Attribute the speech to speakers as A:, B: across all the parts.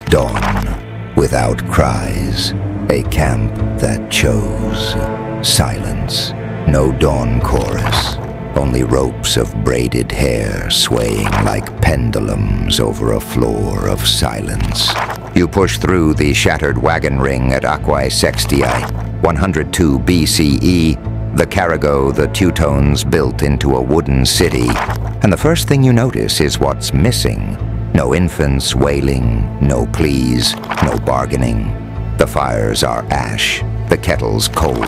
A: Dawn, without cries, a camp that chose silence. No dawn chorus, only ropes of braided hair swaying like pendulums over a floor of silence. You push through the shattered wagon ring at Aquae Sextiae, 102 BCE, the Carrago the Teutones built into a wooden city, and the first thing you notice is what's missing. No infants wailing, no pleas, no bargaining. The fires are ash, the kettles cold,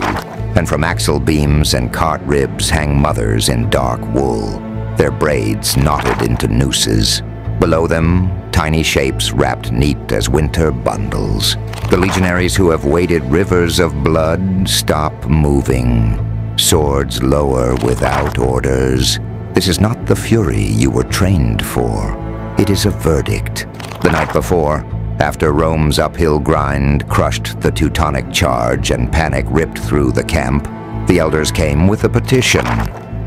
A: and from axle beams and cart ribs hang mothers in dark wool, their braids knotted into nooses. Below them, tiny shapes wrapped neat as winter bundles. The legionaries who have waded rivers of blood stop moving. Swords lower without orders. This is not the fury you were trained for. It is a verdict. The night before, after Rome's uphill grind crushed the Teutonic charge and panic ripped through the camp, the elders came with a petition.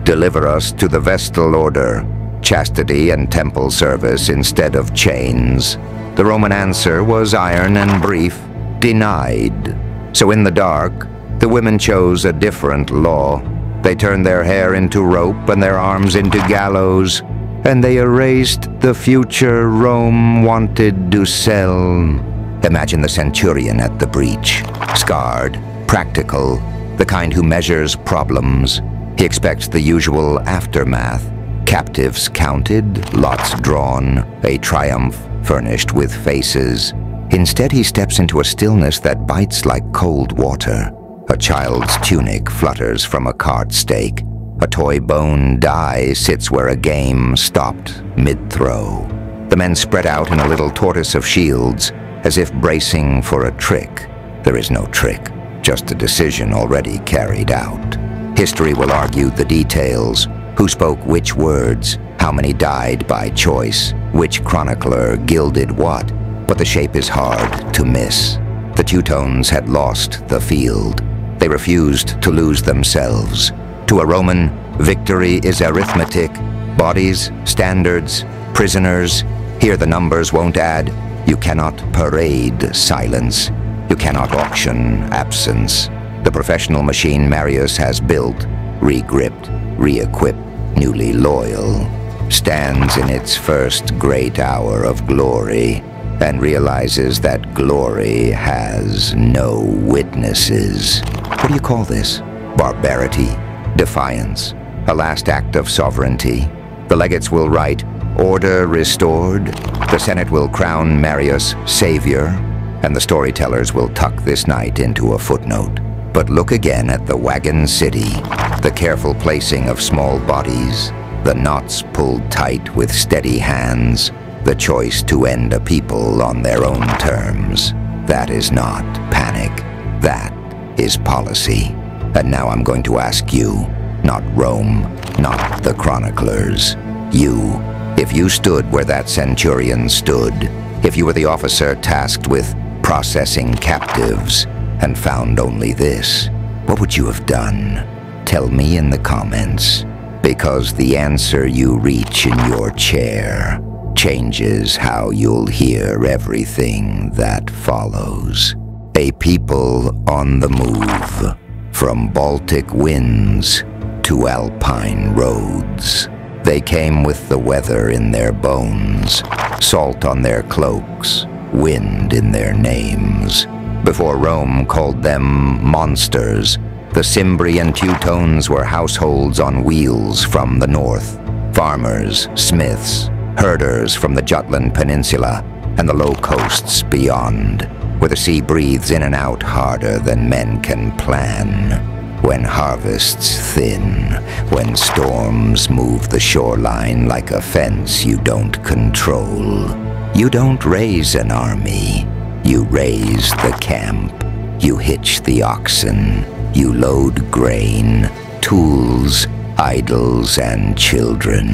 A: Deliver us to the Vestal Order, chastity and temple service instead of chains. The Roman answer was iron and brief, denied. So in the dark, the women chose a different law. They turned their hair into rope and their arms into gallows, and they erased the future Rome wanted to sell. Imagine the centurion at the breach, scarred, practical, the kind who measures problems. He expects the usual aftermath. Captives counted, lots drawn, a triumph furnished with faces. Instead, he steps into a stillness that bites like cold water. A child's tunic flutters from a cart stake. A toy bone die sits where a game stopped mid-throw. The men spread out in a little tortoise of shields, as if bracing for a trick. There is no trick, just a decision already carried out. History will argue the details. Who spoke which words? How many died by choice? Which chronicler gilded what? But the shape is hard to miss. The Teutones had lost the field. They refused to lose themselves. To a Roman, victory is arithmetic. Bodies, standards, prisoners. Here the numbers won't add. You cannot parade silence. You cannot auction absence. The professional machine Marius has built, re-gripped, re-equipped, newly loyal, stands in its first great hour of glory and realizes that glory has no witnesses. What do you call this? Barbarity? Defiance? A last act of sovereignty? The legates will write, order restored. The Senate will crown Marius savior, and the storytellers will tuck this night into a footnote. But look again at the wagon city, the careful placing of small bodies, the knots pulled tight with steady hands, the choice to end a people on their own terms. That is not panic. That is policy. And now I'm going to ask you, not Rome, not the chroniclers, you, if you stood where that centurion stood, if you were the officer tasked with processing captives and found only this, what would you have done? Tell me in the comments, because the answer you reach in your chair changes how you'll hear everything that follows. A people on the move, from Baltic winds to alpine roads. They came with the weather in their bones, salt on their cloaks, wind in their names. Before Rome called them monsters, the Cimbri and Teutones were households on wheels from the north. Farmers, smiths, herders from the Jutland Peninsula and the low coasts beyond, where the sea breathes in and out harder than men can plan. When harvests thin, when storms move the shoreline like a fence you don't control. You don't raise an army, you raise the camp. You hitch the oxen, you load grain, tools, idols, and children,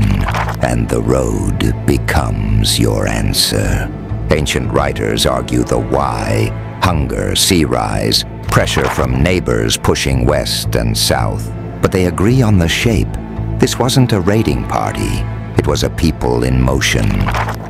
A: and the road becomes your answer. Ancient writers argue the why: hunger, sea rise, pressure from neighbors pushing west and south. But they agree on the shape. This wasn't a raiding party. It was a people in motion.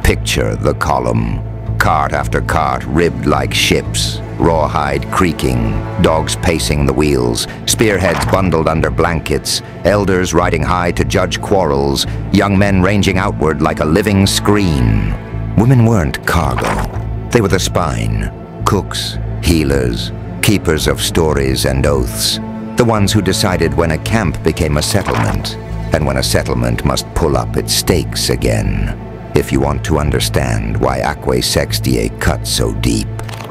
A: Picture the column. Cart after cart, ribbed like ships, rawhide creaking, dogs pacing the wheels, spearheads bundled under blankets, elders riding high to judge quarrels, young men ranging outward like a living screen. Women weren't cargo. They were the spine, cooks, healers, keepers of stories and oaths, the ones who decided when a camp became a settlement, and when a settlement must pull up its stakes again. If you want to understand why Aquae Sextiae cut so deep,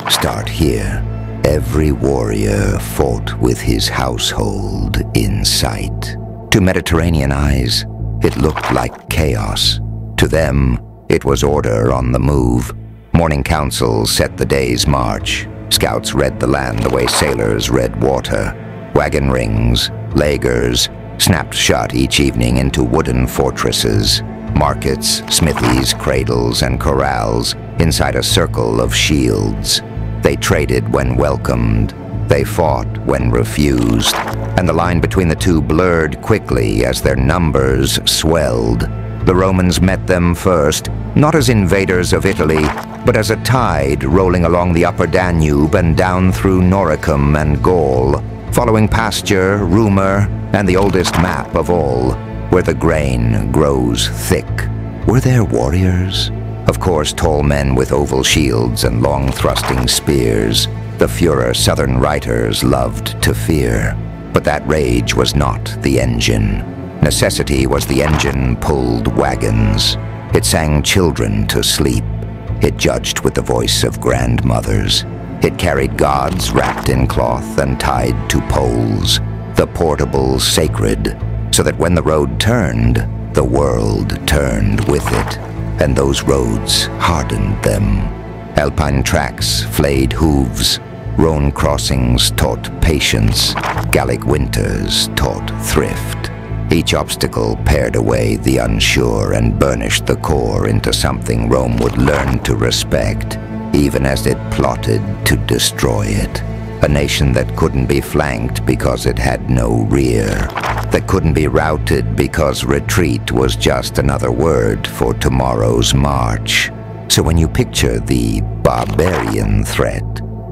A: start here. Every warrior fought with his household in sight. To Mediterranean eyes, it looked like chaos. To them, it was order on the move. Morning councils set the day's march. Scouts read the land the way sailors read water. Wagon rings, lagers, snapped shut each evening into wooden fortresses. Markets, smithies, cradles, and corrals inside a circle of shields. They traded when welcomed. They fought when refused. And the line between the two blurred quickly as their numbers swelled. The Romans met them first, not as invaders of Italy, but as a tide rolling along the upper Danube and down through Noricum and Gaul, following pasture, rumor, and the oldest map of all, where the grain grows thick. Were there warriors? Of course, tall men with oval shields and long-thrusting spears, the Führer southern writers loved to fear. But that rage was not the engine. Necessity was the engine-pulled wagons. It sang children to sleep. It judged with the voice of grandmothers. It carried gods wrapped in cloth and tied to poles, the portable sacred, so that when the road turned, the world turned with it, and those roads hardened them. Alpine tracks flayed hooves, Rhone crossings taught patience, Gallic winters taught thrift. Each obstacle pared away the unsure and burnished the core into something Rome would learn to respect, even as it plotted to destroy it. A nation that couldn't be flanked because it had no rear, that couldn't be routed because retreat was just another word for tomorrow's march. So when you picture the barbarian threat,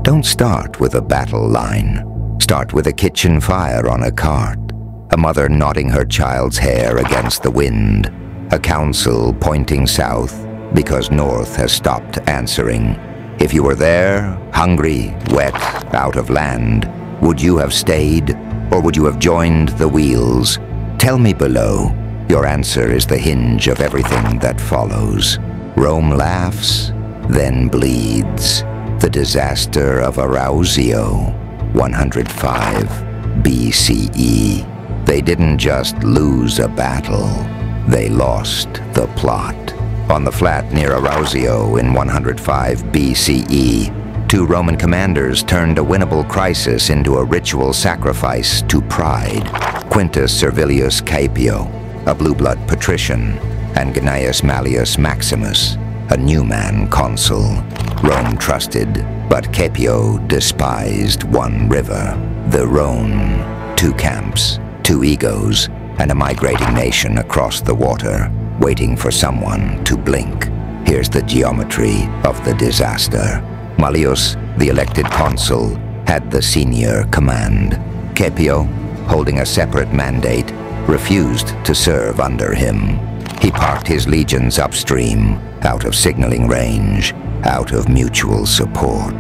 A: don't start with a battle line. Start with a kitchen fire on a cart, a mother nodding her child's hair against the wind, a council pointing south because north has stopped answering. If you were there, hungry, wet, out of land, would you have stayed, or would you have joined the wheels? Tell me below. Your answer is the hinge of everything that follows. Rome laughs, then bleeds. The disaster of Arausio, 105 BCE. They didn't just lose a battle, they lost the plot. On the flat near Arausio in 105 BCE, two Roman commanders turned a winnable crisis into a ritual sacrifice to pride. Quintus Servilius Caepio, a blue-blood patrician, and Gaius Mallius Maximus, a Newman consul. Rome trusted, but Caepio despised one river, the Rhone. Two camps, two egos, and a migrating nation across the water, waiting for someone to blink. Here's the geometry of the disaster. Mallius, the elected consul, had the senior command. Caepio, holding a separate mandate, refused to serve under him. He parked his legions upstream, out of signaling range, out of mutual support,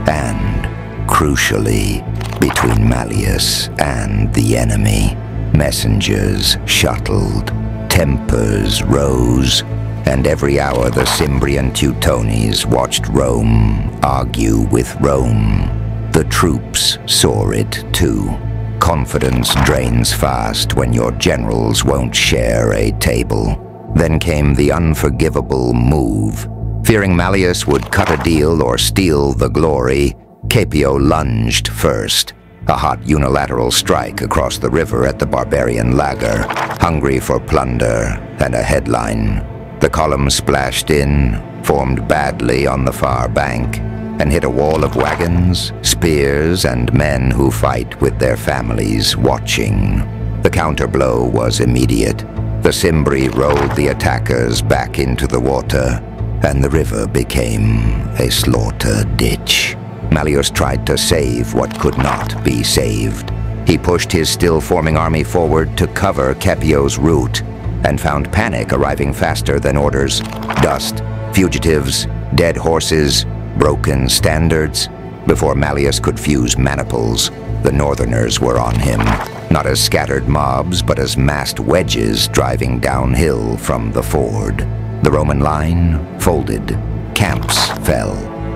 A: and, crucially, between Mallius and the enemy. Messengers shuttled, tempers rose, and every hour the Cimbri and Teutones watched Rome argue with Rome. The troops saw it too. Confidence drains fast when your generals won't share a table. Then came the unforgivable move. Fearing Mallius would cut a deal or steal the glory, Caepio lunged first. A hot unilateral strike across the river at the barbarian lager, hungry for plunder and a headline. The column splashed in, formed badly on the far bank, and hit a wall of wagons, spears, and men who fight with their families watching. The counterblow was immediate. The Cimbri rolled the attackers back into the water, and the river became a slaughter ditch. Marius tried to save what could not be saved. He pushed his still-forming army forward to cover Caepio's route, and found panic arriving faster than orders. Dust, fugitives, dead horses, broken standards. Before Marius could fuse maniples, the northerners were on him, not as scattered mobs, but as massed wedges driving downhill from the ford. The Roman line folded. Camps fell.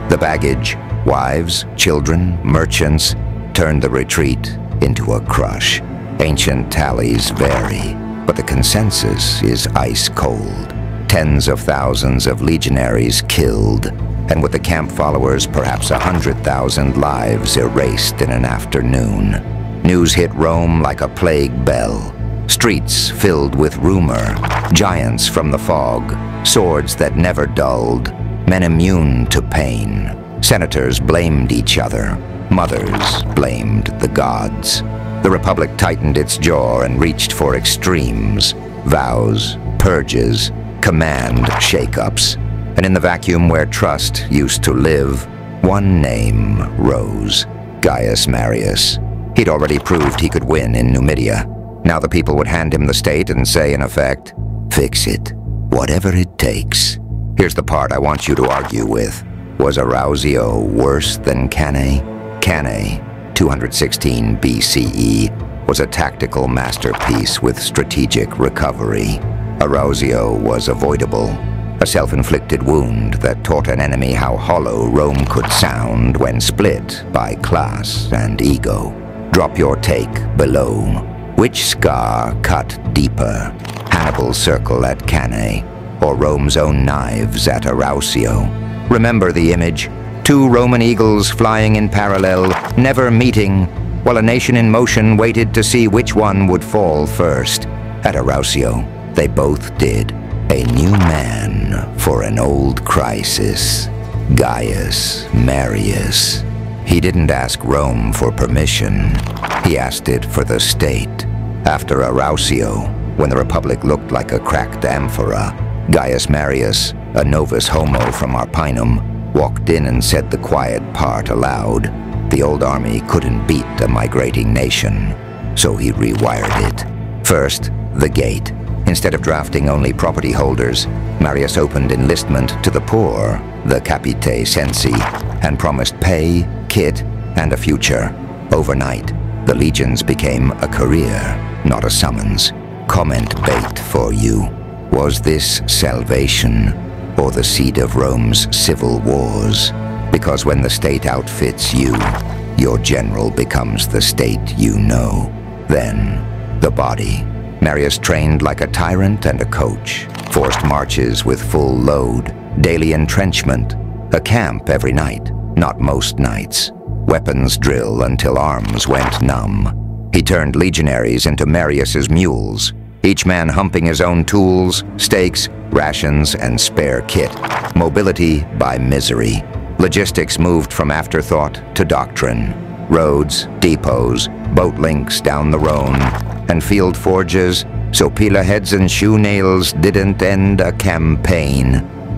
A: The baggage, wives, children, merchants, turned the retreat into a crush. Ancient tallies vary, but the consensus is ice cold. Tens of thousands of legionaries killed, and with the camp followers, perhaps 100,000 lives erased in an afternoon. News hit Rome like a plague bell. Streets filled with rumor, giants from the fog, swords that never dulled, men immune to pain. Senators blamed each other. Mothers blamed the gods. The Republic tightened its jaw and reached for extremes. Vows, purges, command shake-ups. And in the vacuum where trust used to live, one name rose: Gaius Marius. He'd already proved he could win in Numidia. Now the people would hand him the state and say, in effect, "Fix it, whatever it takes." Here's the part I want you to argue with. Was Arausio worse than Cannae? Cannae, 216 BCE, was a tactical masterpiece with strategic recovery. Arausio was avoidable. A self-inflicted wound that taught an enemy how hollow Rome could sound when split by class and ego. Drop your take below. Which scar cut deeper? Hannibal's circle at Cannae, or Rome's own knives at Arausio? Remember the image. Two Roman eagles flying in parallel, never meeting, while a nation in motion waited to see which one would fall first. At Arausio, they both did. A new man for an old crisis. Gaius Marius. He didn't ask Rome for permission. He asked it for the state. After Arausio, when the Republic looked like a cracked amphora, Gaius Marius, a novus homo from Arpinum, walked in and said the quiet part aloud. The old army couldn't beat a migrating nation, so he rewired it. First, the gate. Instead of drafting only property holders, Marius opened enlistment to the poor, the capite censi, and promised pay, kit, and a future. Overnight, the legions became a career, not a summons. Comment bait for you. Was this salvation, or the seed of Rome's civil wars? Because when the state outfits you, your general becomes the state you know. Then, the body. Marius trained like a tyrant and a coach, forced marches with full load, daily entrenchment, a camp every night, not most nights, weapons drill until arms went numb. He turned legionaries into Marius's mules, each man humping his own tools, stakes, rations, and spare kit. Mobility by misery. Logistics moved from afterthought to doctrine. Roads, depots, boat links down the Rhone, and field forges, so pila heads and shoe nails didn't end a campaign.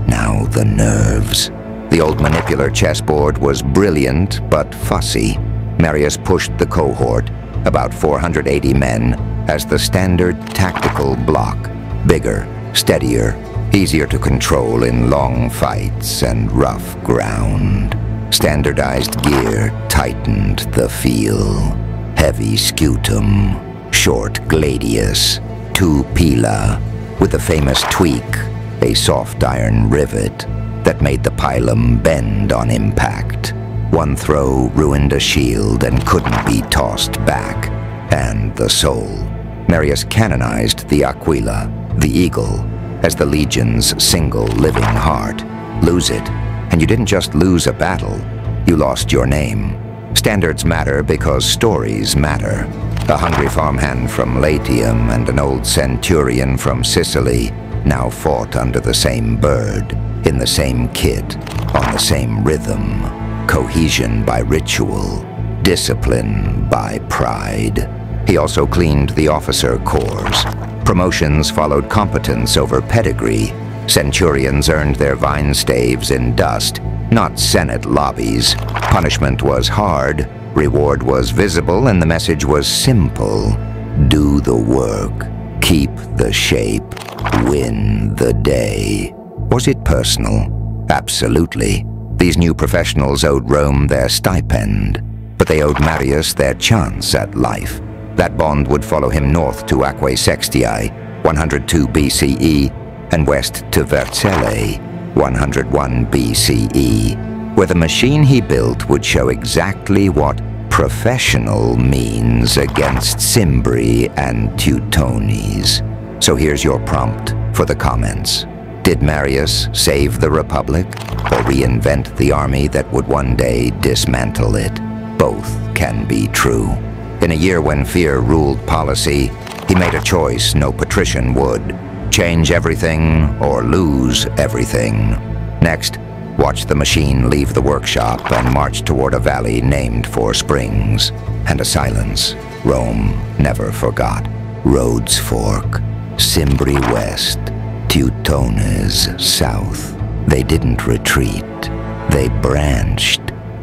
A: Now the nerves. The old manipular chessboard was brilliant but fussy. Marius pushed the cohort, about 480 men, as the standard tactical block. Bigger, steadier, easier to control in long fights and rough ground. Standardized gear tightened the feel. Heavy scutum, short gladius, 2 pila, with the famous tweak, a soft iron rivet that made the pilum bend on impact. One throw ruined a shield and couldn't be tossed back. And the soul. Marius canonized the aquila, the eagle, as the legion's single living heart. Lose it, and you didn't just lose a battle, you lost your name. Standards matter because stories matter. A hungry farmhand from Latium and an old centurion from Sicily now fought under the same bird, in the same kit, on the same rhythm. Cohesion by ritual, discipline by pride. He also cleaned the officer corps. Promotions followed competence over pedigree. Centurions earned their vine staves in dust, not Senate lobbies. Punishment was hard, reward was visible, and the message was simple. Do the work, keep the shape, win the day. Was it personal? Absolutely. These new professionals owed Rome their stipend, but they owed Marius their chance at life. That bond would follow him north to Aquae Sextiae, 102 BCE, and west to Vercellae, 101 BCE, where the machine he built would show exactly what professional means against Cimbri and Teutones. So here's your prompt for the comments. Did Marius save the Republic, or reinvent the army that would one day dismantle it? Both can be true. In a year when fear ruled policy, he made a choice no patrician would. Change everything or lose everything. Next, watch the machine leave the workshop and march toward a valley named for springs. And a silence Rome never forgot. Roads fork, Cimbri west, Teutones south. They didn't retreat, they branched,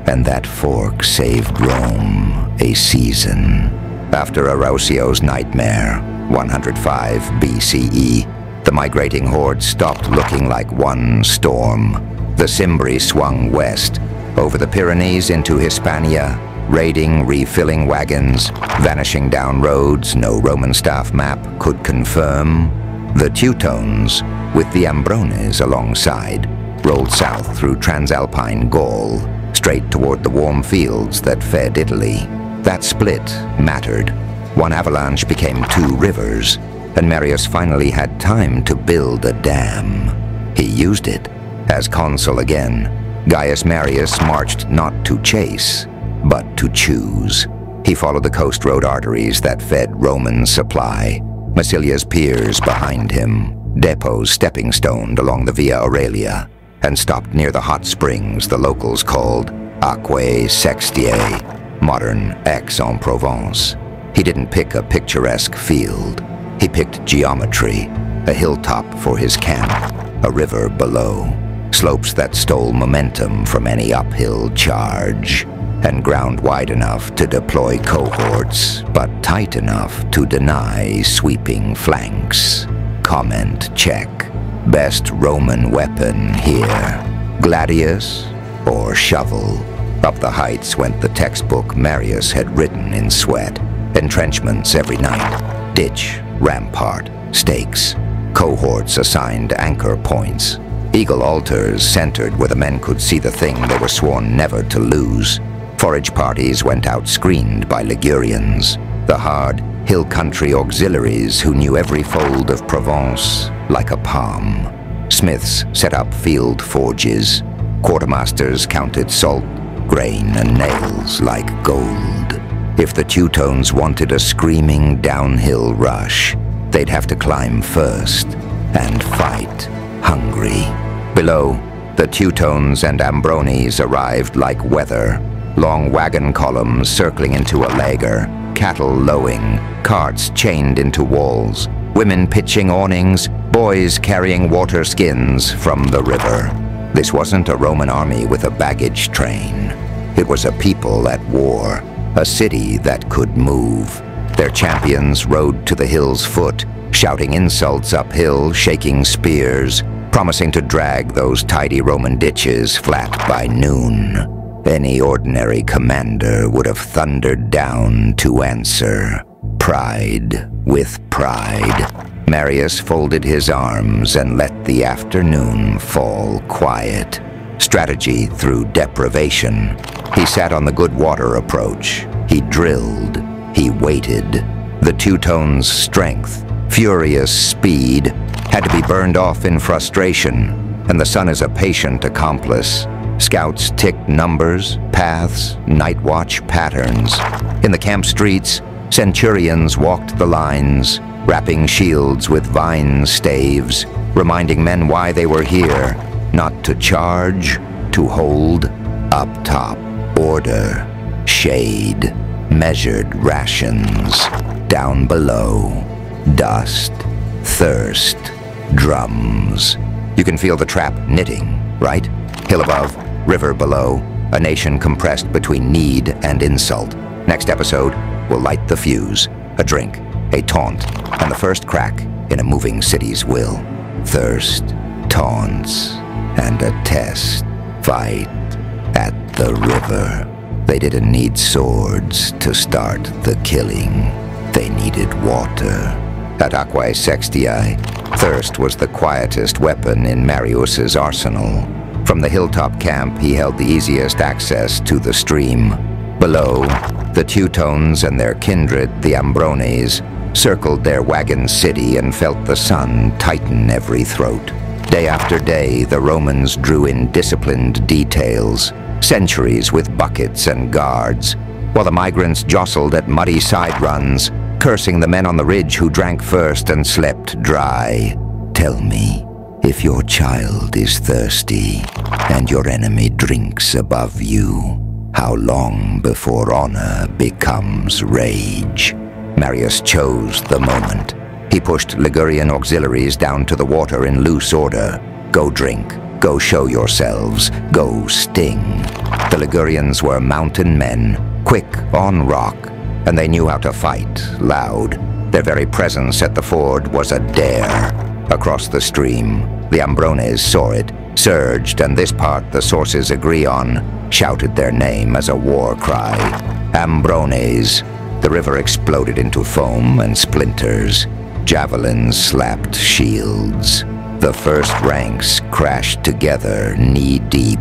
A: and that fork saved Rome a season. After Arausio's nightmare, 105 BCE, the migrating horde stopped looking like one storm. The Cimbri swung west, over the Pyrenees into Hispania, raiding, refilling wagons, vanishing down roads no Roman staff map could confirm. The Teutones, with the Ambrones alongside, rolled south through Transalpine Gaul, straight toward the warm fields that fed Italy. That split mattered. One avalanche became two rivers, and Marius finally had time to build a dam. He used it. As consul again, Gaius Marius marched not to chase, but to choose. He followed the coast road arteries that fed Roman supply, Massilia's piers behind him, depots stepping-stoned along the Via Aurelia, and stopped near the hot springs the locals called Aquae Sextiae, modern Aix-en-Provence. He didn't pick a picturesque field. He picked geometry, a hilltop for his camp, a river below, slopes that stole momentum from any uphill charge, and ground wide enough to deploy cohorts, but tight enough to deny sweeping flanks. Comment check. Best Roman weapon here, gladius or shovel? Up the heights went the textbook Marius had written in sweat. Entrenchments every night, ditch, rampart, stakes, cohorts assigned anchor points, eagle altars centered where the men could see the thing they were sworn never to lose. Forage parties went out screened by Ligurians, the hard, hill country auxiliaries who knew every fold of Provence like a palm. Smiths set up field forges. Quartermasters counted salt, grain, and nails like gold. If the Teutones wanted a screaming downhill rush, they'd have to climb first and fight hungry. Below, the Teutones and Ambrones arrived like weather. Long wagon columns circling into a lager, cattle lowing, carts chained into walls, women pitching awnings, boys carrying water skins from the river. This wasn't a Roman army with a baggage train. It was a people at war, a city that could move. Their champions rode to the hill's foot, shouting insults uphill, shaking spears, promising to drag those tidy Roman ditches flat by noon. Any ordinary commander would have thundered down to answer. Pride with pride. Marius folded his arms and let the afternoon fall quiet. Strategy through deprivation. He sat on the good water approach. He drilled. He waited. The Teutones' strength, furious speed, had to be burned off in frustration, and the sun is a patient accomplice. Scouts ticked numbers, paths, night watch patterns. In the camp streets, centurions walked the lines, wrapping shields with vine staves, reminding men why they were here, not to charge, to hold. Up top, order, shade, measured rations. Down below, dust, thirst, drums. You can feel the trap knitting, right? Hill above, river below, a nation compressed between need and insult. Next episode, we'll light the fuse, a drink, a taunt, and the first crack in a moving city's will. Thirst, taunts, and a test. Fight at the river. They didn't need swords to start the killing. They needed water. At Aquae Sextiae, thirst was the quietest weapon in Marius's arsenal. From the hilltop camp, he held the easiest access to the stream. Below, the Teutones and their kindred, the Ambrones, circled their wagon city and felt the sun tighten every throat. Day after day, the Romans drew in disciplined details, sentries with buckets and guards, while the migrants jostled at muddy side runs, cursing the men on the ridge who drank first and slept dry. Tell me, if your child is thirsty and your enemy drinks above you, how long before honor becomes rage? Marius chose the moment. He pushed Ligurian auxiliaries down to the water in loose order. Go drink, go show yourselves, go sting. The Ligurians were mountain men, quick on rock, and they knew how to fight, loud. Their very presence at the ford was a dare. Across the stream, the Ambrones saw it, surged, and this part the sources agree on, shouted their name as a war cry. Ambrones. The river exploded into foam and splinters. Javelins slapped shields. The first ranks crashed together knee-deep,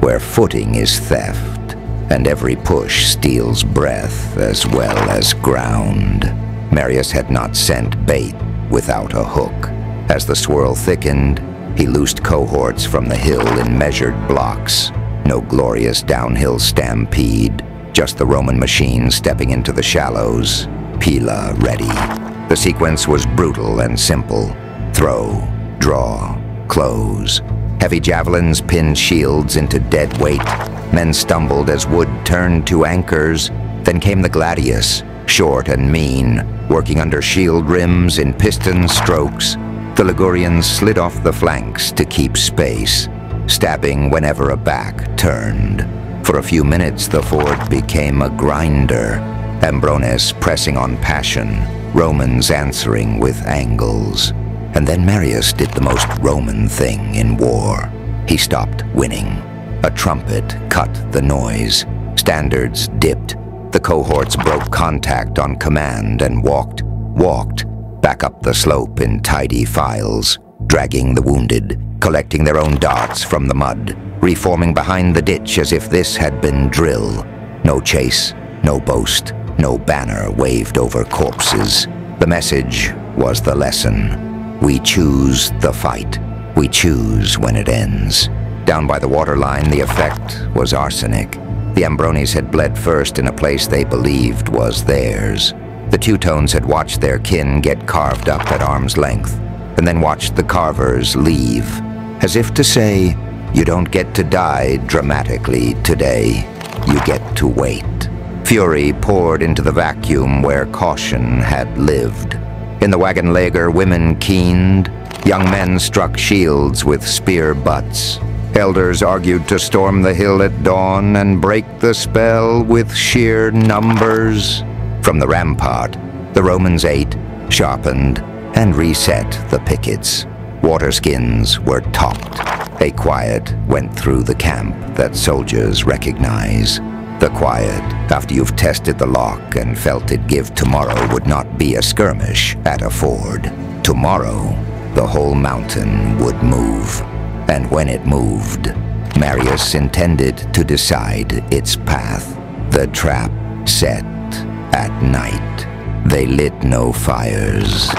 A: where footing is theft, and every push steals breath as well as ground. Marius had not sent bait without a hook. As the swirl thickened, he loosed cohorts from the hill in measured blocks. No glorious downhill stampede, just the Roman machine stepping into the shallows, Pila ready. The sequence was brutal and simple. Throw, draw, close. Heavy javelins pinned shields into dead weight. Men stumbled as wood turned to anchors. Then came the gladius, short and mean, working under shield rims in piston strokes. The Ligurians slid off the flanks to keep space, stabbing whenever a back turned. For a few minutes, the ford became a grinder, Ambrones pressing on passion, Romans answering with angles. And then Marius did the most Roman thing in war. He stopped winning. A trumpet cut the noise. Standards dipped. The cohorts broke contact on command and walked back up the slope in tidy files, dragging the wounded, collecting their own darts from the mud, reforming behind the ditch as if this had been drill. No chase, no boast, no banner waved over corpses. The message was the lesson. We choose the fight. We choose when it ends. Down by the waterline, the effect was arsenic. The Ambrones had bled first in a place they believed was theirs. The Teutones had watched their kin get carved up at arm's length, and then watched the carvers leave, as if to say, you don't get to die dramatically today. You get to wait. Fury poured into the vacuum where caution had lived. In the wagon lager, women keened. Young men struck shields with spear butts. Elders argued to storm the hill at dawn and break the spell with sheer numbers. From the rampart, the Romans ate, sharpened, and reset the pickets. Waterskins were topped. A quiet went through the camp that soldiers recognize. The quiet, after you've tested the lock and felt it give tomorrow, would not be a skirmish at a ford. Tomorrow, the whole mountain would move. And when it moved, Marius intended to decide its path. The trap set at night. They lit no fires,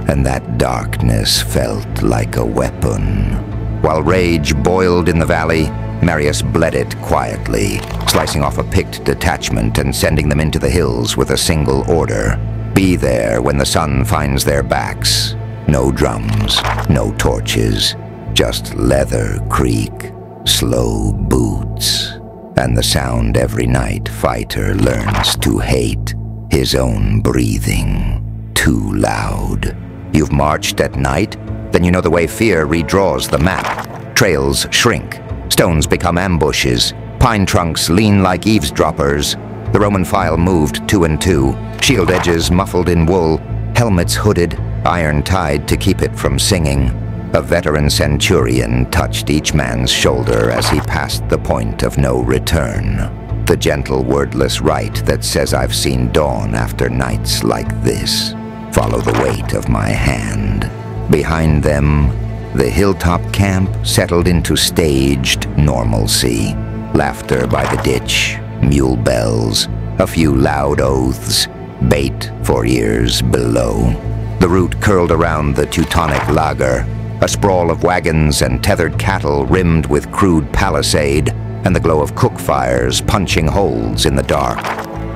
A: and that darkness felt like a weapon. While rage boiled in the valley, Marius bled it quietly, slicing off a picked detachment and sending them into the hills with a single order. Be there when the sun finds their backs. No drums, no torches, just leather creak, slow boots, and the sound every night fighter learns to hate. His own breathing, too loud. You've marched at night? Then then you know the way fear redraws the map. Trails shrink, stones become ambushes, pine trunks lean like eavesdroppers. The Roman file moved 2 and 2, shield edges muffled in wool, helmets hooded, iron tied to keep it from singing. A veteran centurion touched each man's shoulder as he passed the point of no return. The gentle, wordless rite that says I've seen dawn after nights like this. Follow the weight of my hand. Behind them, the hilltop camp settled into staged normalcy. Laughter by the ditch, mule bells, a few loud oaths, bait for ears below. The route curled around the Teutonic lager, a sprawl of wagons and tethered cattle rimmed with crude palisade, and the glow of cook fires punching holes in the dark.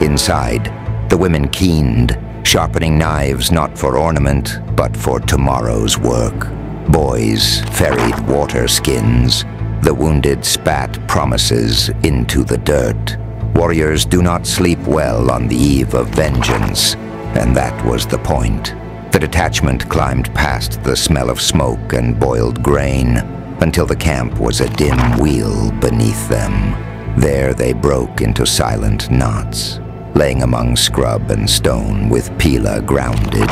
A: Inside, the women keened, sharpening knives not for ornament, but for tomorrow's work. Boys ferried water skins. The wounded spat promises into the dirt. Warriors do not sleep well on the eve of vengeance, and that was the point. The detachment climbed past the smell of smoke and boiled grain, until the camp was a dim wheel beneath them. There they broke into silent knots, laying among scrub and stone with pila grounded,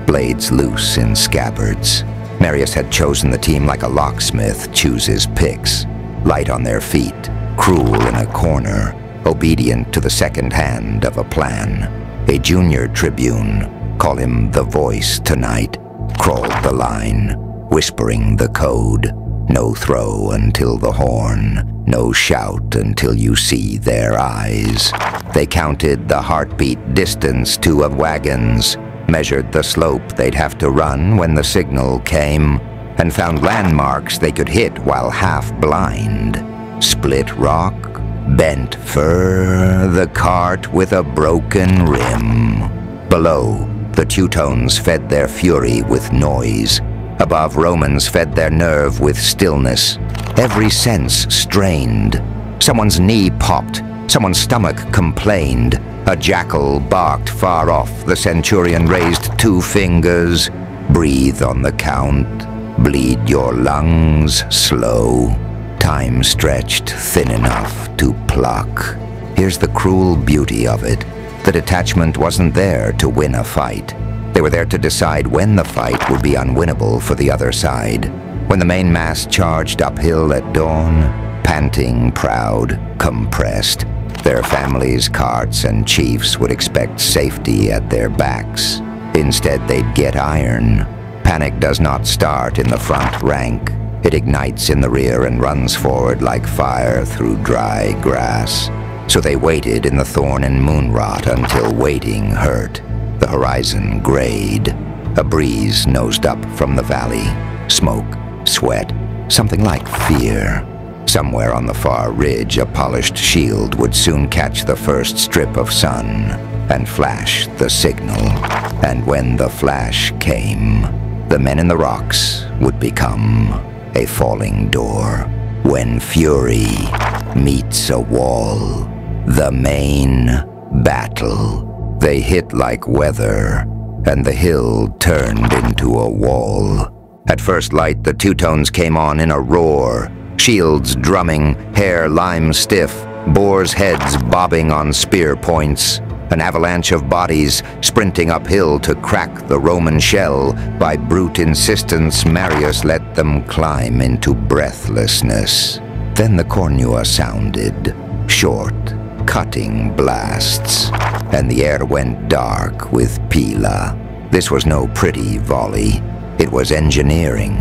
A: blades loose in scabbards. Marius had chosen the team like a locksmith chooses picks, light on their feet, cruel in a corner, obedient to the second hand of a plan. A junior tribune, call him the voice tonight, crawled the line, whispering the code. No throw until the horn, no shout until you see their eyes. They counted the heartbeat distance to of wagons, measured the slope they'd have to run when the signal came, and found landmarks they could hit while half blind. Split rock, bent fir, the cart with a broken rim. Below, the Teutones fed their fury with noise. Above, Romans fed their nerve with stillness. Every sense strained. Someone's knee popped. Someone's stomach complained. A jackal barked far off. The centurion raised 2 fingers. Breathe on the count. Bleed your lungs slow. Time stretched thin enough to pluck. Here's the cruel beauty of it. The detachment wasn't there to win a fight. They were there to decide when the fight would be unwinnable for the other side. When the main mass charged uphill at dawn, panting, proud, compressed, their families, carts, and chiefs would expect safety at their backs. Instead, they'd get iron. Panic does not start in the front rank. It ignites in the rear and runs forward like fire through dry grass. So they waited in the thorn and moon rot until waiting hurt. The horizon grayed. A breeze nosed up from the valley. Smoke, sweat, something like fear. Somewhere on the far ridge, a polished shield would soon catch the first strip of sun and flash the signal. And when the flash came, the men in the rocks would become a falling door. When fury meets a wall, the main battle. They hit like weather, and the hill turned into a wall. At first light, the Teutones came on in a roar, shields drumming, hair lime-stiff, boars' heads bobbing on spear points, an avalanche of bodies sprinting uphill to crack the Roman shell. By brute insistence, Marius let them climb into breathlessness. Then the cornua sounded, short, cutting blasts, and the air went dark with pila. This was no pretty volley. It was engineering.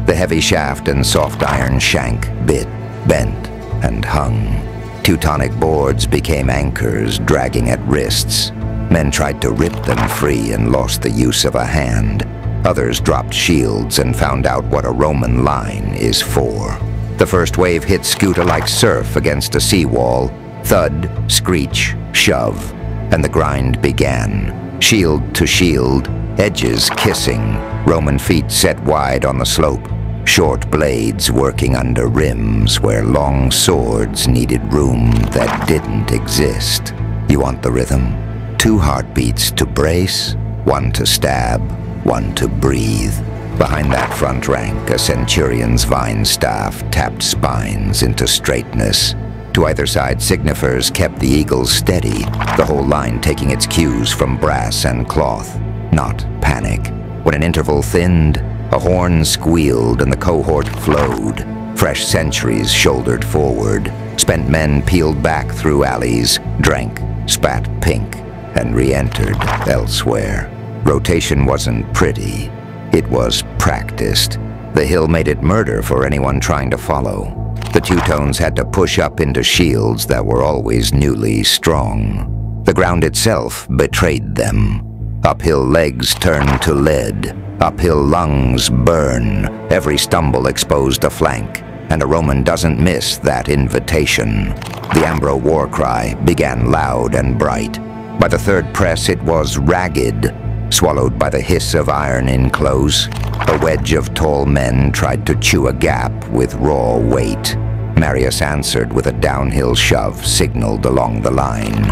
A: The heavy shaft and soft iron shank bit, bent, and hung. Teutonic boards became anchors, dragging at wrists. Men tried to rip them free and lost the use of a hand. Others dropped shields and found out what a Roman line is for. The first wave hit Scuta like surf against a seawall. Thud, screech, shove, and the grind began. Shield to shield, edges kissing, Roman feet set wide on the slope, short blades working under rims where long swords needed room that didn't exist. You want the rhythm? 2 heartbeats to brace, 1 to stab, 1 to breathe. Behind that front rank, a centurion's vine staff tapped spines into straightness. To either side, signifers kept the eagles steady, the whole line taking its cues from brass and cloth, not panic. When an interval thinned, a horn squealed and the cohort flowed. Fresh centuries shouldered forward. Spent men peeled back through alleys, drank, spat pink, and re-entered elsewhere. Rotation wasn't pretty. It was practiced. The hill made it murder for anyone trying to follow. The Teutones had to push up into shields that were always newly strong. The ground itself betrayed them. Uphill legs turned to lead. Uphill lungs burn. Every stumble exposed a flank, and a Roman doesn't miss that invitation. The Ambro war cry began loud and bright. By the third press it was ragged, swallowed by the hiss of iron in close. A wedge of tall men tried to chew a gap with raw weight. Marius answered with a downhill shove signaled along the line.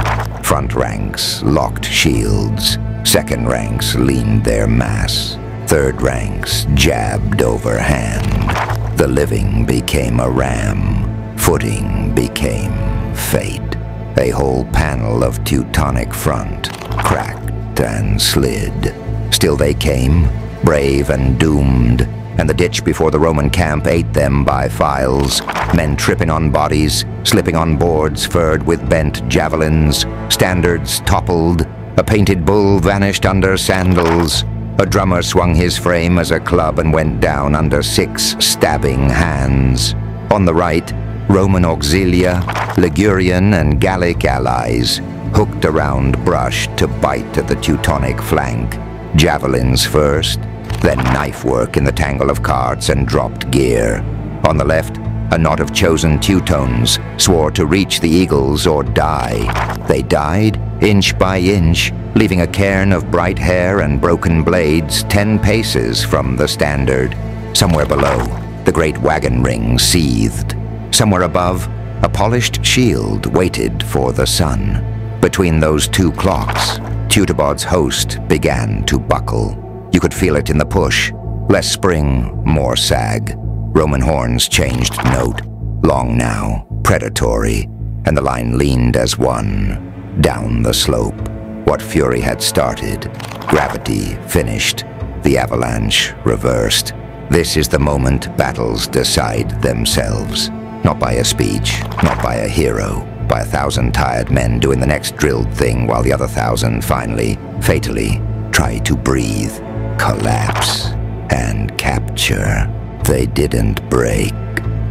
A: Front ranks locked shields. Second ranks leaned their mass. Third ranks jabbed overhand. The living became a ram. Footing became fate. A whole panel of Teutonic front cracked and slid. Still they came, brave and doomed, and the ditch before the Roman camp ate them by files, men tripping on bodies, slipping on boards furred with bent javelins, standards toppled, a painted bull vanished under sandals, a drummer swung his frame as a club and went down under 6 stabbing hands. On the right, Roman auxilia, Ligurian and Gallic allies, hooked around brush to bite at the Teutonic flank. Javelins first, then knife work in the tangle of carts and dropped gear. On the left, a knot of chosen Teutones swore to reach the eagles or die. They died, inch by inch, leaving a cairn of bright hair and broken blades 10 paces from the standard. Somewhere below, the great wagon ring seethed. Somewhere above, a polished shield waited for the sun. Between those 2 clocks, Teutobod's host began to buckle. You could feel it in the push. Less spring, more sag. Roman horns changed note. Long now, predatory, and the line leaned as one. Down the slope. What fury had started, gravity finished. The avalanche reversed. This is the moment battles decide themselves. Not by a speech, not by a hero, by 1,000 tired men doing the next drilled thing while the other 1,000 finally, fatally, try to breathe, collapse, and capture. They didn't break.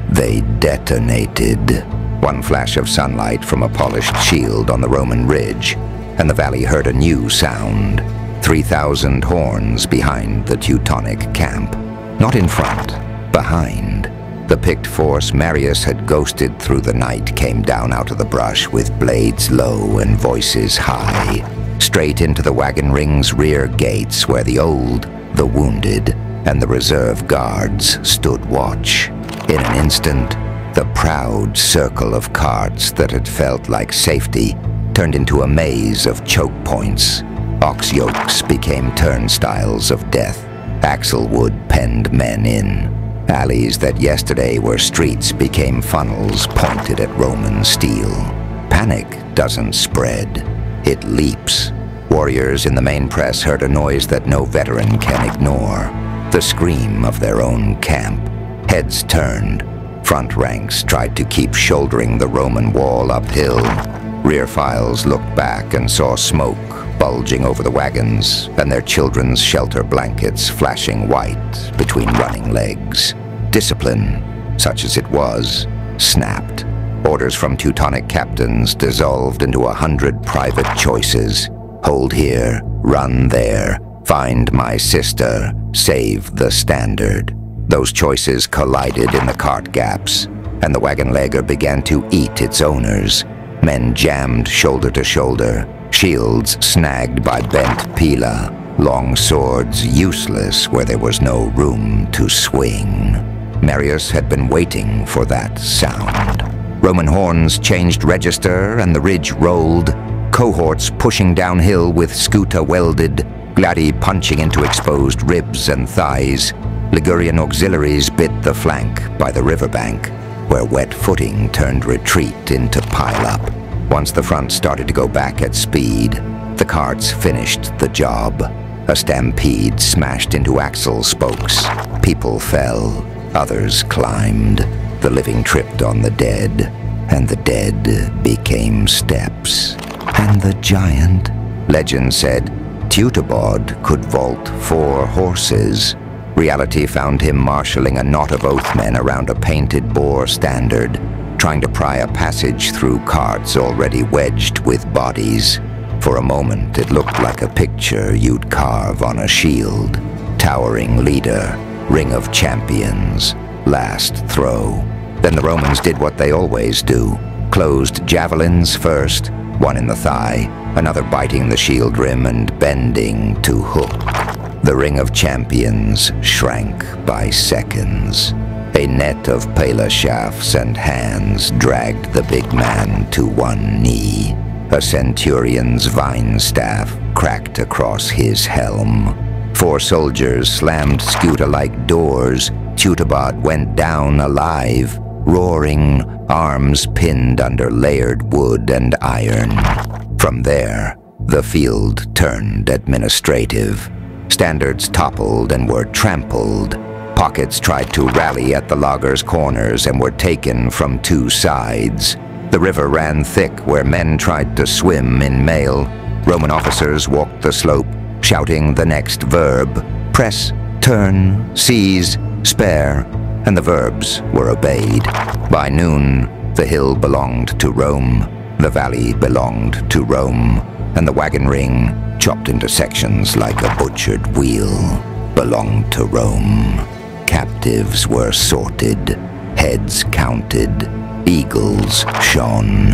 A: They detonated. One flash of sunlight from a polished shield on the Roman ridge, and the valley heard a new sound. 3,000 horns behind the Teutonic camp. Not in front, behind. The picked force Marius had ghosted through the night came down out of the brush with blades low and voices high, straight into the wagon ring's rear gates where the old, the wounded, and the reserve guards stood watch. In an instant, the proud circle of carts that had felt like safety turned into a maze of choke points. Ox yokes became turnstiles of death. Axlewood penned men in. Alleys that yesterday were streets became funnels pointed at Roman steel. Panic doesn't spread. It leaps. Warriors in the main press heard a noise that no veteran can ignore. The scream of their own camp. Heads turned. Front ranks tried to keep shouldering the Roman wall uphill. Rear files looked back and saw smoke bulging over the wagons and their children's shelter blankets flashing white between running legs. Discipline, such as it was, snapped. Orders from Teutonic captains dissolved into 100 private choices. Hold here, run there, find my sister, save the standard. Those choices collided in the cart gaps, and the wagon legger began to eat its owners. Men jammed shoulder to shoulder, shields snagged by bent pila, long swords useless where there was no room to swing. Marius had been waiting for that sound. Roman horns changed register and the ridge rolled, cohorts pushing downhill with scuta welded, gladi punching into exposed ribs and thighs. Ligurian auxiliaries bit the flank by the riverbank, where wet footing turned retreat into pile-up. Once the front started to go back at speed, the carts finished the job. A stampede smashed into axle spokes. People fell, others climbed. The living tripped on the dead, and the dead became steps. And the giant, legend said, Teutobod could vault 4 horses. Reality found him marshalling a knot of oathmen around a painted boar standard, trying to pry a passage through carts already wedged with bodies. For a moment, it looked like a picture you'd carve on a shield. Towering leader, ring of champions, last throw. Then the Romans did what they always do. Closed javelins first, one in the thigh, another biting the shield rim and bending to hook. The ring of champions shrank by seconds. A net of pala shafts and hands dragged the big man to one knee. A centurion's vine staff cracked across his helm. 4 soldiers slammed Scuta like doors. Teutobod went down alive, roaring, arms pinned under layered wood and iron. From there, the field turned administrative. Standards toppled and were trampled. Pockets tried to rally at the loggers' corners and were taken from 2 sides. The river ran thick where men tried to swim in mail. Roman officers walked the slope, shouting the next verb. Press, turn, seize, spare, and the verbs were obeyed. By noon, the hill belonged to Rome, the valley belonged to Rome, and the wagon ring, chopped into sections like a butchered wheel, belonged to Rome. Captives were sorted, heads counted, eagles shone.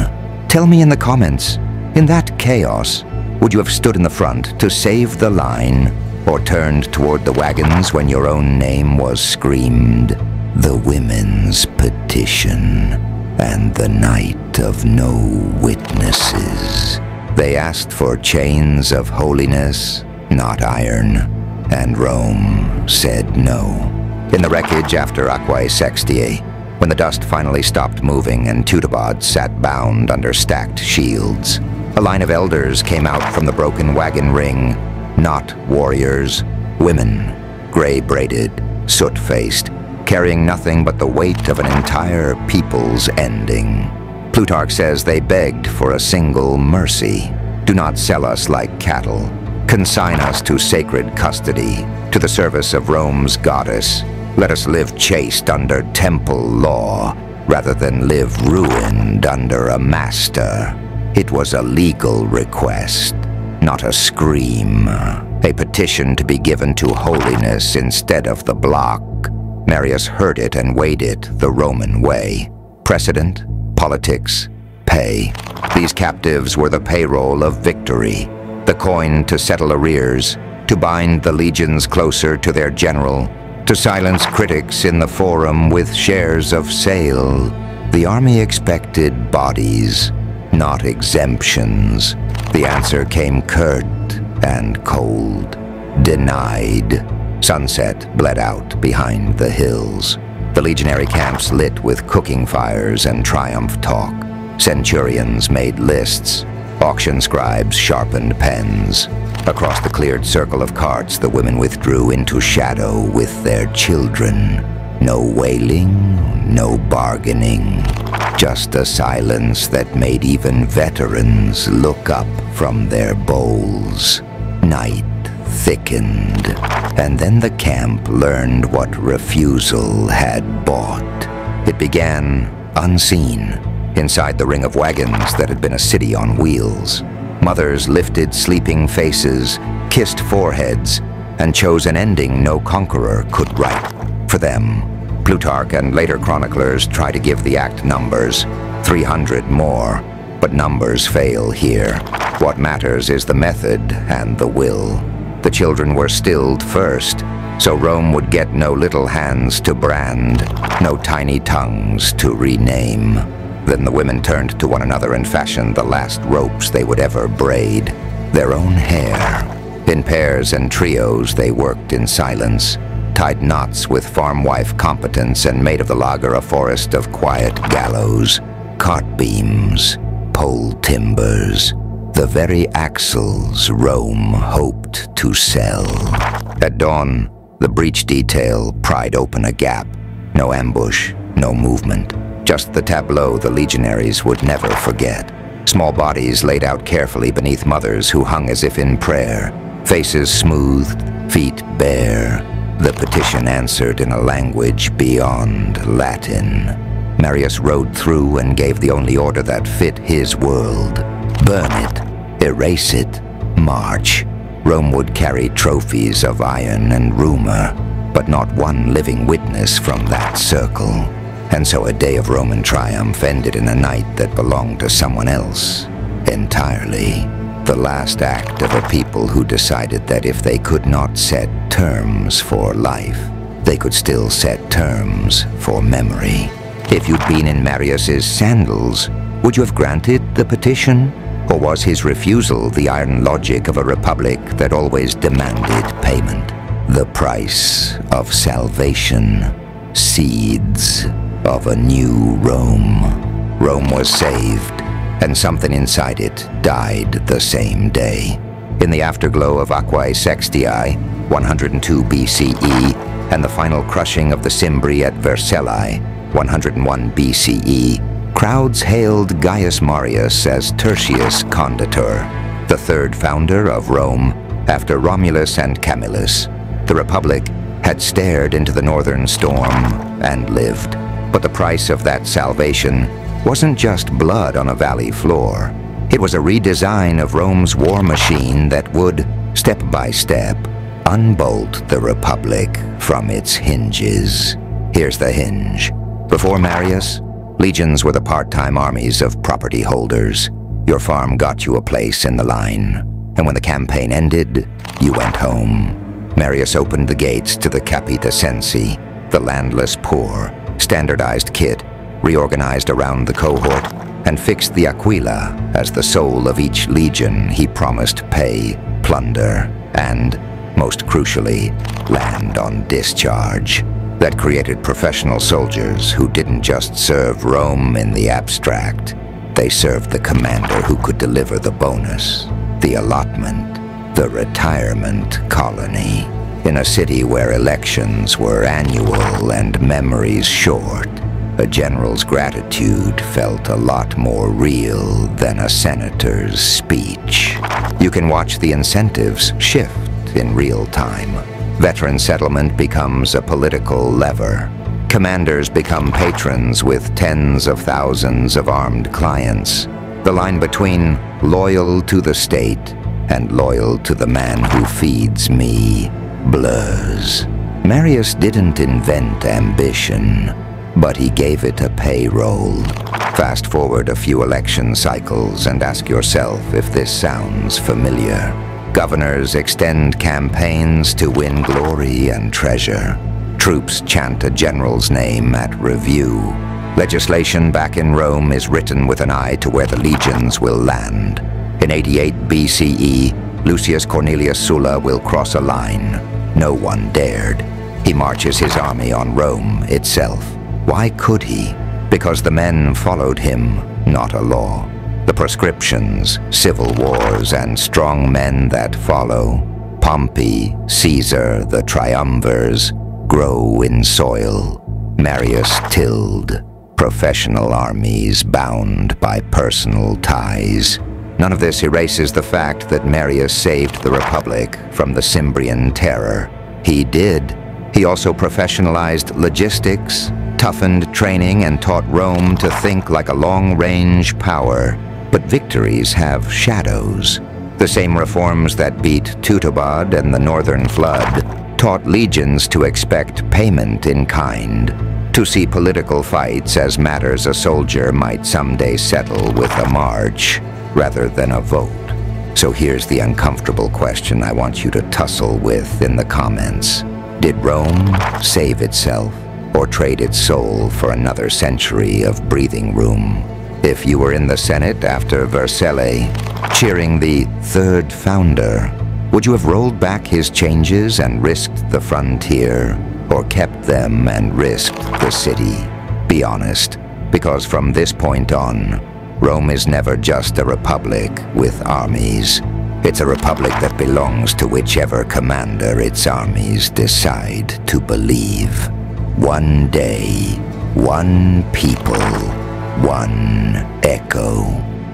A: Tell me in the comments, in that chaos, would you have stood in the front to save the line, or turned toward the wagons when your own name was screamed? The women's petition, and the night of no witnesses. They asked for chains of holiness, not iron, and Rome said no. In the wreckage after Aquae Sextiae, when the dust finally stopped moving and Teutobod sat bound under stacked shields, a line of elders came out from the broken wagon ring, not warriors, women, gray-braided, soot-faced, carrying nothing but the weight of an entire people's ending. Plutarch says they begged for a single mercy. Do not sell us like cattle. Consign us to sacred custody, to the service of Rome's goddess. Let us live chaste under temple law, rather than live ruined under a master. It was a legal request, not a scream. A petition to be given to holiness instead of the block. Marius heard it and weighed it the Roman way. Precedent, politics, pay. These captives were the payroll of victory, the coin to settle arrears, to bind the legions closer to their general, to silence critics in the forum with shares of sale. The army expected bodies, not exemptions. The answer came curt and cold. Denied. Sunset bled out behind the hills. The legionary camps lit with cooking fires and triumph talk. Centurions made lists. Auction scribes sharpened pens. Across the cleared circle of carts, the women withdrew into shadow with their children. No wailing, no bargaining. Just a silence that made even veterans look up from their bowls. Night thickened, and then the camp learned what refusal had bought. It began unseen, inside the ring of wagons that had been a city on wheels. Mothers lifted sleeping faces, kissed foreheads, and chose an ending no conqueror could write for them. Plutarch and later chroniclers try to give the act numbers, 300 more, but numbers fail here. What matters is the method and the will. The children were stilled first, so Rome would get no little hands to brand, no tiny tongues to rename. Then the women turned to one another and fashioned the last ropes they would ever braid, their own hair. In pairs and trios, they worked in silence, tied knots with farm wife competence, and made of the lager a forest of quiet gallows, cart beams, pole timbers, the very axles Rome hoped to sell. At dawn, the breach detail pried open a gap. No ambush, no movement, just the tableau the legionaries would never forget. Small bodies laid out carefully beneath mothers who hung as if in prayer, faces smoothed, feet bare. The petition answered in a language beyond Latin. Marius rode through and gave the only order that fit his world. Burn it, erase it, march. Rome would carry trophies of iron and rumor, but not one living witness from that circle. And so a day of Roman triumph ended in a night that belonged to someone else entirely. The last act of a people who decided that if they could not set terms for life, they could still set terms for memory. If you'd been in Marius's sandals, would you have granted the petition? Or was his refusal the iron logic of a republic that always demanded payment? The price of salvation, seeds of a new Rome. Rome was saved, and something inside it died the same day. In the afterglow of Aquae Sextiae, 102 BCE, and the final crushing of the Cimbri at Vercellae, 101 BCE, crowds hailed Gaius Marius as Tertius Conditor, the third founder of Rome after Romulus and Camillus. The Republic had stared into the northern storm and lived, but the price of that salvation wasn't just blood on a valley floor. It was a redesign of Rome's war machine that would, step by step, unbolt the Republic from its hinges. Here's the hinge. Before Marius, legions were the part-time armies of property holders. Your farm got you a place in the line, and when the campaign ended, you went home. Marius opened the gates to the Capita Censi, the landless poor, standardized kit, reorganized around the cohort, and fixed the Aquila as the soul of each legion he promised pay, plunder, and, most crucially, land on discharge. That created professional soldiers who didn't just serve Rome in the abstract. They served the commander who could deliver the bonus, the allotment, the retirement colony. In a city where elections were annual and memories short, a general's gratitude felt a lot more real than a senator's speech. You can watch the incentives shift in real time. Veteran settlement becomes a political lever. Commanders become patrons with tens of thousands of armed clients. The line between loyal to the state and loyal to the man who feeds me blurs. Marius didn't invent ambition, but he gave it a payroll. Fast forward a few election cycles and ask yourself if this sounds familiar. Governors extend campaigns to win glory and treasure. Troops chant a general's name at review. Legislation back in Rome is written with an eye to where the legions will land. In 88 BCE, Lucius Cornelius Sulla will cross a line. No one dared. He marches his army on Rome itself. Why could he? Because the men followed him, not a law. The proscriptions, civil wars, and strong men that follow, Pompey, Caesar, the triumvirs, grow in soil. Marius tilled, professional armies bound by personal ties. None of this erases the fact that Marius saved the Republic from the Cimbrian terror. He did. He also professionalized logistics, toughened training, and taught Rome to think like a long-range power. But victories have shadows. The same reforms that beat Teutobod and the Northern Flood taught legions to expect payment in kind, to see political fights as matters a soldier might someday settle with a march rather than a vote. So here's the uncomfortable question I want you to tussle with in the comments. Did Rome save itself or trade its soul for another century of breathing room? If you were in the Senate after Vercellae, cheering the third founder, Would you have rolled back his changes and risked the frontier, or kept them and risked the city? Be honest, because from this point on, Rome is never just a republic with armies. It's a republic that belongs to whichever commander its armies decide to believe. One day, one people, one echo.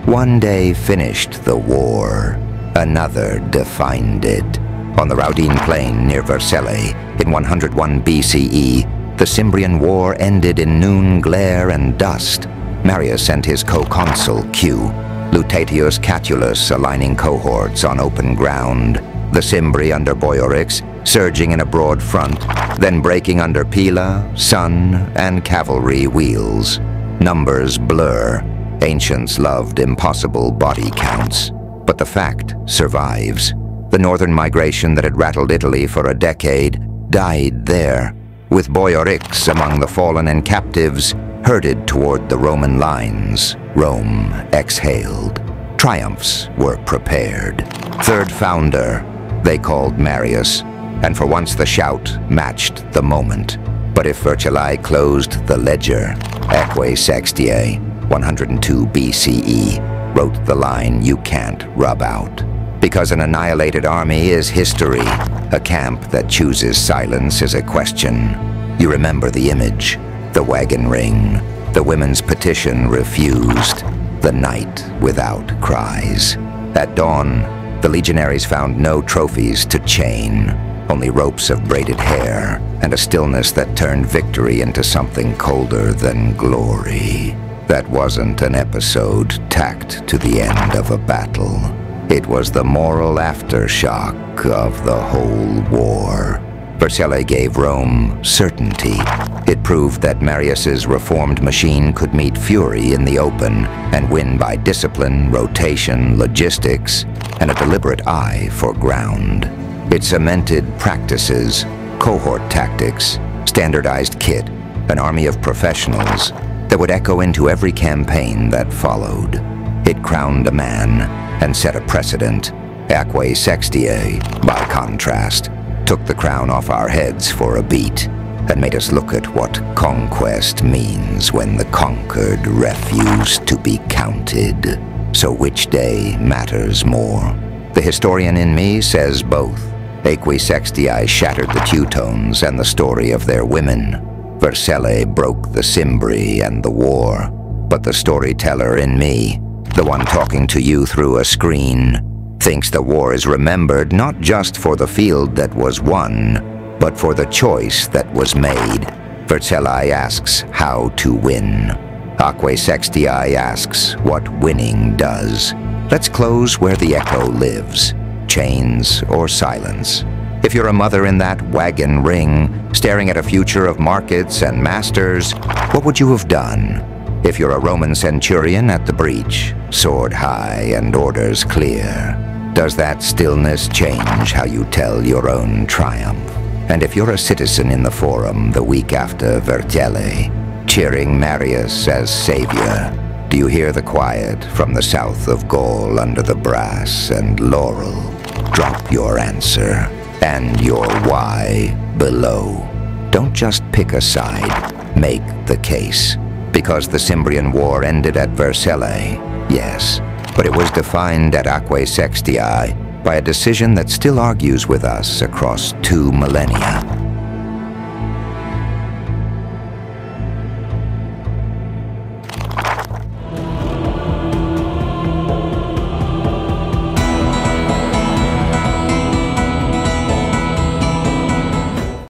A: One day finished the war, another defined it. On the Raudine Plain near Vercellae, in 101 BCE, the Cimbrian War ended in noon glare and dust. Marius and his co-consul, Q, Lutatius Catulus aligning cohorts on open ground, the Cimbri under Boiorix surging in a broad front, then breaking under Pila, Sun, and cavalry wheels. Numbers blur. Ancients loved impossible body counts. But the fact survives. The northern migration that had rattled Italy for a decade died there, with Boiorix among the fallen and captives herded toward the Roman lines. Rome exhaled. Triumphs were prepared. Third founder, they called Marius, and for once the shout matched the moment. But if Vercellae closed the ledger, Aeque Sextiae, 102 BCE, wrote the line you can't rub out. Because an annihilated army is history, a camp that chooses silence is a question. You remember the image, the wagon ring, the women's petition refused, the night without cries. At dawn, the legionaries found no trophies to chain, only ropes of braided hair and a stillness that turned victory into something colder than glory. That wasn't an episode tacked to the end of a battle. It was the moral aftershock of the whole war. Vercellae gave Rome certainty. It proved that Marius's reformed machine could meet fury in the open and win by discipline, rotation, logistics, and a deliberate eye for ground. It cemented practices, cohort tactics, standardized kit, an army of professionals that would echo into every campaign that followed. It crowned a man and set a precedent. Aeque Sextiae, by contrast, took the crown off our heads for a beat and made us look at what conquest means when the conquered refuse to be counted. So which day matters more? The historian in me says both. Aeque Sextiae shattered the Teutones and the story of their women. Vercellae broke the Cimbri and the war. But the storyteller in me, the one talking to you through a screen, thinks the war is remembered not just for the field that was won, but for the choice that was made. Vercellae asks how to win. Aeque Sextiae asks what winning does. Let's close where the echo lives, chains or silence. If you're a mother in that wagon ring, staring at a future of markets and masters, what would you have done? If you're a Roman centurion at the breach, sword high and orders clear, does that stillness change how you tell your own triumph? And if you're a citizen in the Forum the week after Vercellae, cheering Marius as savior, do you hear the quiet from the south of Gaul under the brass and laurel? Drop your answer and your why below. Don't just pick a side, make the case. Because the Cimbrian War ended at Vercellae, yes, but it was defined at Aeque Sextiae by a decision that still argues with us across 2 millennia.